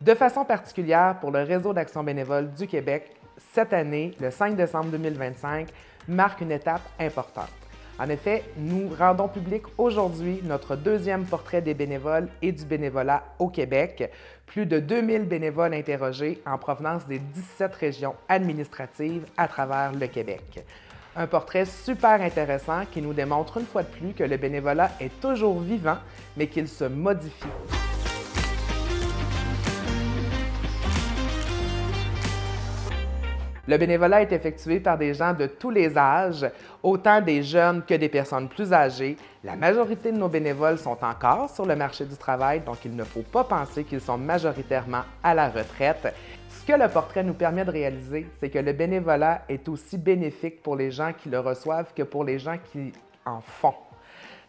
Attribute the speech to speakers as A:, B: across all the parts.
A: De façon particulière pour le Réseau d'action bénévole du Québec, cette année, le 5 décembre 2025, marque une étape importante. En effet, nous rendons public aujourd'hui notre deuxième portrait des bénévoles et du bénévolat au Québec. Plus de 2000 bénévoles interrogés en provenance des 17 régions administratives à travers le Québec. Un portrait super intéressant qui nous démontre une fois de plus que le bénévolat est toujours vivant, mais qu'il se modifie. Le bénévolat est effectué par des gens de tous les âges, autant des jeunes que des personnes plus âgées. La majorité de nos bénévoles sont encore sur le marché du travail, donc il ne faut pas penser qu'ils sont majoritairement à la retraite. Ce que le portrait nous permet de réaliser, c'est que le bénévolat est aussi bénéfique pour les gens qui le reçoivent que pour les gens qui en font.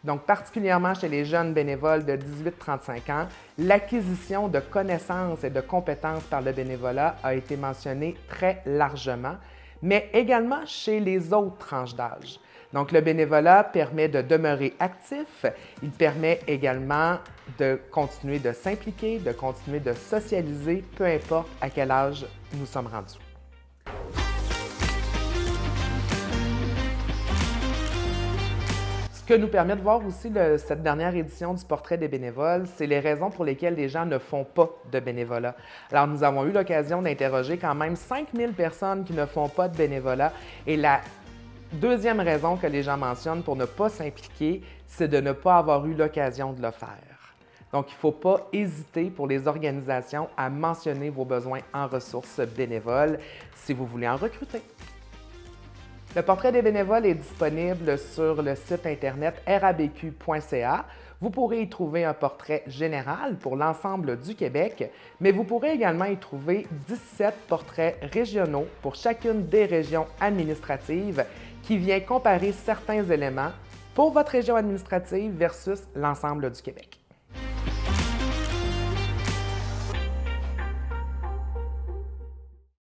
A: Donc, particulièrement chez les jeunes bénévoles de 18-35 ans, l'acquisition de connaissances et de compétences par le bénévolat a été mentionnée très largement, mais également chez les autres tranches d'âge. Donc, le bénévolat permet de demeurer actif, il permet également de continuer de s'impliquer, de continuer de socialiser, peu importe à quel âge nous sommes rendus. Ce que nous permet de voir aussi cette dernière édition du Portrait des bénévoles, c'est les raisons pour lesquelles les gens ne font pas de bénévolat. Alors, nous avons eu l'occasion d'interroger quand même 5000 personnes qui ne font pas de bénévolat et la deuxième raison que les gens mentionnent pour ne pas s'impliquer, c'est de ne pas avoir eu l'occasion de le faire. Donc, il ne faut pas hésiter pour les organisations à mentionner vos besoins en ressources bénévoles si vous voulez en recruter. Le portrait des bénévoles est disponible sur le site internet rabq.ca. Vous pourrez y trouver un portrait général pour l'ensemble du Québec, mais vous pourrez également y trouver 17 portraits régionaux pour chacune des régions administratives qui vient comparer certains éléments pour votre région administrative versus l'ensemble du Québec.